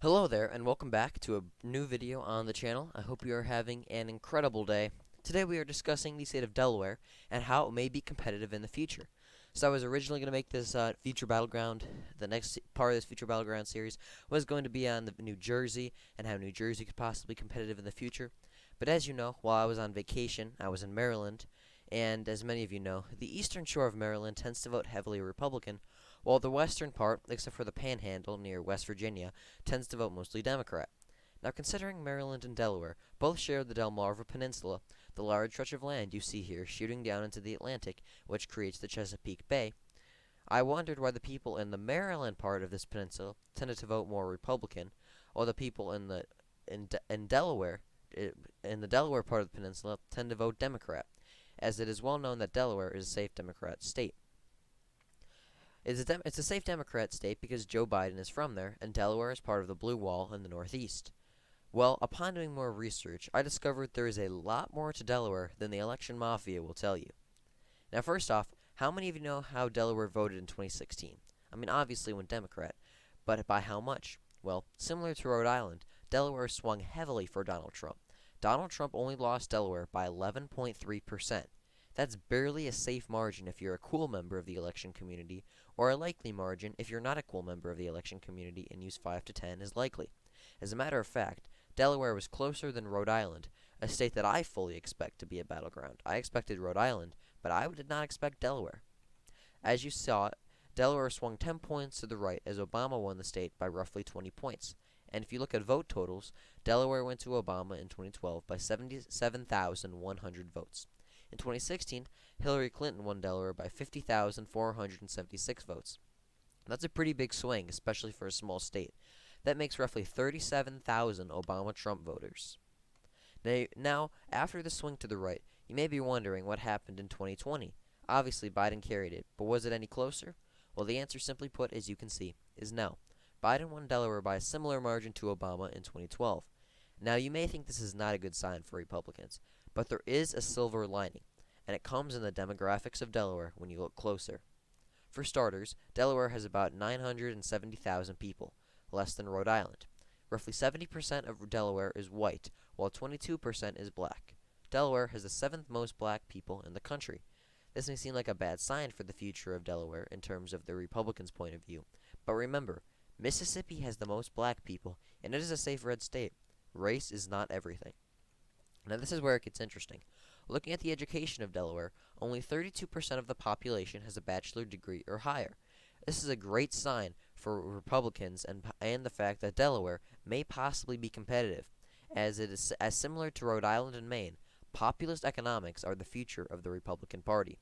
Hello there, and welcome back to a new video on the channel. I hope you are having an incredible day. Today we are discussing the state of Delaware and how it may be competitive in the future. So I was originally going to make this Future Battleground. The next part of this Future Battleground series was going to be on New Jersey and how New Jersey could possibly be competitive in the future. But as you know, while I was on vacation, I was in Maryland, and as many of you know, the eastern shore of Maryland tends to vote heavily Republican, while the western part, except for the Panhandle near West Virginia, tends to vote mostly Democrat. Now, considering Maryland and Delaware both share the Delmarva Peninsula, the large stretch of land you see here shooting down into the Atlantic, which creates the Chesapeake Bay, I wondered why the people in the Maryland part of this peninsula tended to vote more Republican, while the people in Delaware, in the Delaware part of the peninsula, tend to vote Democrat, as it is well known that Delaware is a safe Democrat state. It's a safe Democrat state because Joe Biden is from there, and Delaware is part of the Blue Wall in the Northeast. Well, upon doing more research, I discovered there is a lot more to Delaware than the election mafia will tell you. Now, first off, how many of you know how Delaware voted in 2016? I mean, obviously went Democrat, but by how much? Well, similar to Rhode Island, Delaware swung heavily for Donald Trump. Donald Trump only lost Delaware by 11.3%. That's barely a safe margin if you're a cool member of the election community, or a likely margin if you're not a cool member of the election community and use 5 to 10 is likely. As a matter of fact, Delaware was closer than Rhode Island, a state that I fully expect to be a battleground. I expected Rhode Island, but I did not expect Delaware. As you saw, Delaware swung 10 points to the right as Obama won the state by roughly 20 points. And if you look at vote totals, Delaware went to Obama in 2012 by 77,100 votes. In 2016, Hillary Clinton won Delaware by 50,476 votes. That's a pretty big swing, especially for a small state. That makes roughly 37,000 Obama-Trump voters. Now, after the swing to the right, you may be wondering what happened in 2020. Obviously, Biden carried it, but was it any closer? Well, the answer, simply put, as you can see, is no. Biden won Delaware by a similar margin to Obama in 2012. Now, you may think this is not a good sign for Republicans, but there is a silver lining, and it comes in the demographics of Delaware when you look closer. For starters, Delaware has about 970,000 people, less than Rhode Island. Roughly 70% of Delaware is white, while 22% is black. Delaware has the seventh most black people in the country. This may seem like a bad sign for the future of Delaware in terms of the Republicans' point of view, but remember, Mississippi has the most black people, and it is a safe red state. Race is not everything. Now, this is where it gets interesting. Looking at the education of Delaware, only 32% of the population has a bachelor degree or higher. This is a great sign for Republicans and the fact that Delaware may possibly be competitive, as it is as similar to Rhode Island and Maine. Populist economics are the future of the Republican Party.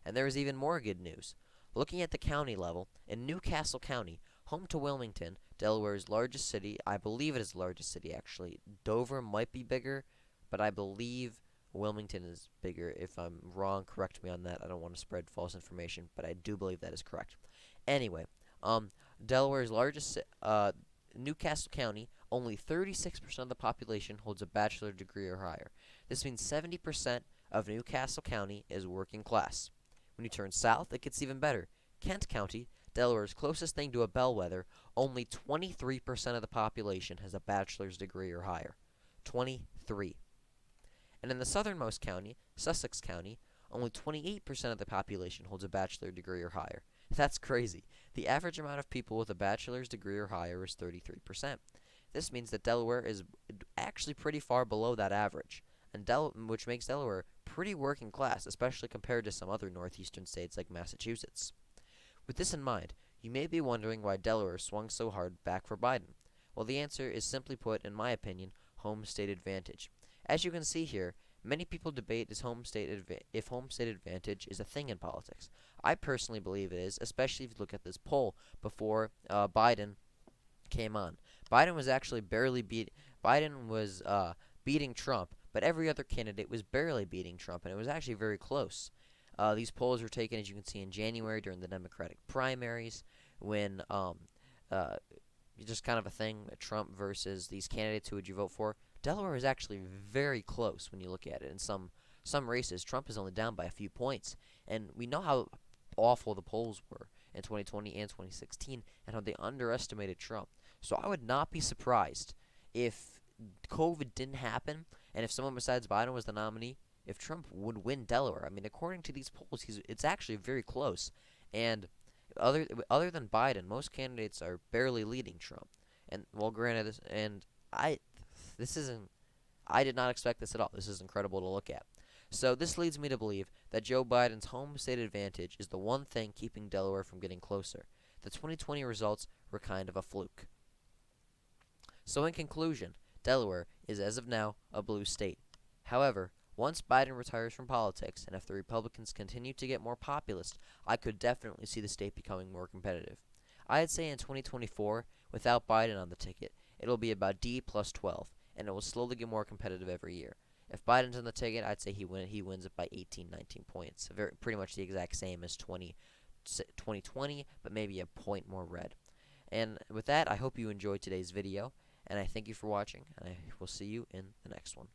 And there is even more good news. Looking at the county level, in Newcastle County, home to Wilmington, Delaware's largest city, I believe it is the largest city actually. Dover might be bigger, but I believe Wilmington is bigger. If I'm wrong, correct me on that. I don't want to spread false information, but I do believe that is correct. Anyway, Delaware's largest, Newcastle County, only 36% of the population holds a bachelor degree or higher. This means 70% of Newcastle County is working class. When you turn south, it gets even better. Kent County, Delaware's closest thing to a bellwether, only 23% of the population has a bachelor's degree or higher. 23. And in the southernmost county, Sussex County, only 28% of the population holds a bachelor's degree or higher. That's crazy. The average amount of people with a bachelor's degree or higher is 33%. This means that Delaware is actually pretty far below that average, and which makes Delaware pretty working class, especially compared to some other northeastern states like Massachusetts. With this in mind, you may be wondering why Delaware swung so hard back for Biden. Well, the answer is simply put, in my opinion, home state advantage. As you can see here, many people debate if home state advantage is a thing in politics. I personally believe it is, especially if you look at this poll before Biden came on. Biden was actually beating Trump, but every other candidate was barely beating Trump, and it was actually very close. These polls were taken, as you can see, in January during the Democratic primaries, when just kind of a thing, Trump versus these candidates, who would you vote for? Delaware is actually very close when you look at it. In some races, Trump is only down by a few points, and we know how awful the polls were in 2020 and 2016, and how they underestimated Trump. So I would not be surprised if COVID didn't happen and if someone besides Biden was the nominee, if Trump would win Delaware. I mean, according to these polls, it's actually very close. And other than Biden, most candidates are barely leading Trump. And well, granted, I this isn't I did not expect this at all. This is incredible to look at. So this leads me to believe that Joe Biden's home state advantage is the one thing keeping Delaware from getting closer. The 2020 results were kind of a fluke. So in conclusion, Delaware is as of now a blue state. However, once Biden retires from politics and if the Republicans continue to get more populist, I could definitely see the state becoming more competitive. I'd say in 2024, without Biden on the ticket, it'll be about D plus 12, and it will slowly get more competitive every year. If Biden's on the ticket, I'd say he wins it by 18, 19 points. Pretty much the exact same as 2020, but maybe a point more red. And with that, I hope you enjoyed today's video, and I thank you for watching, and I will see you in the next one.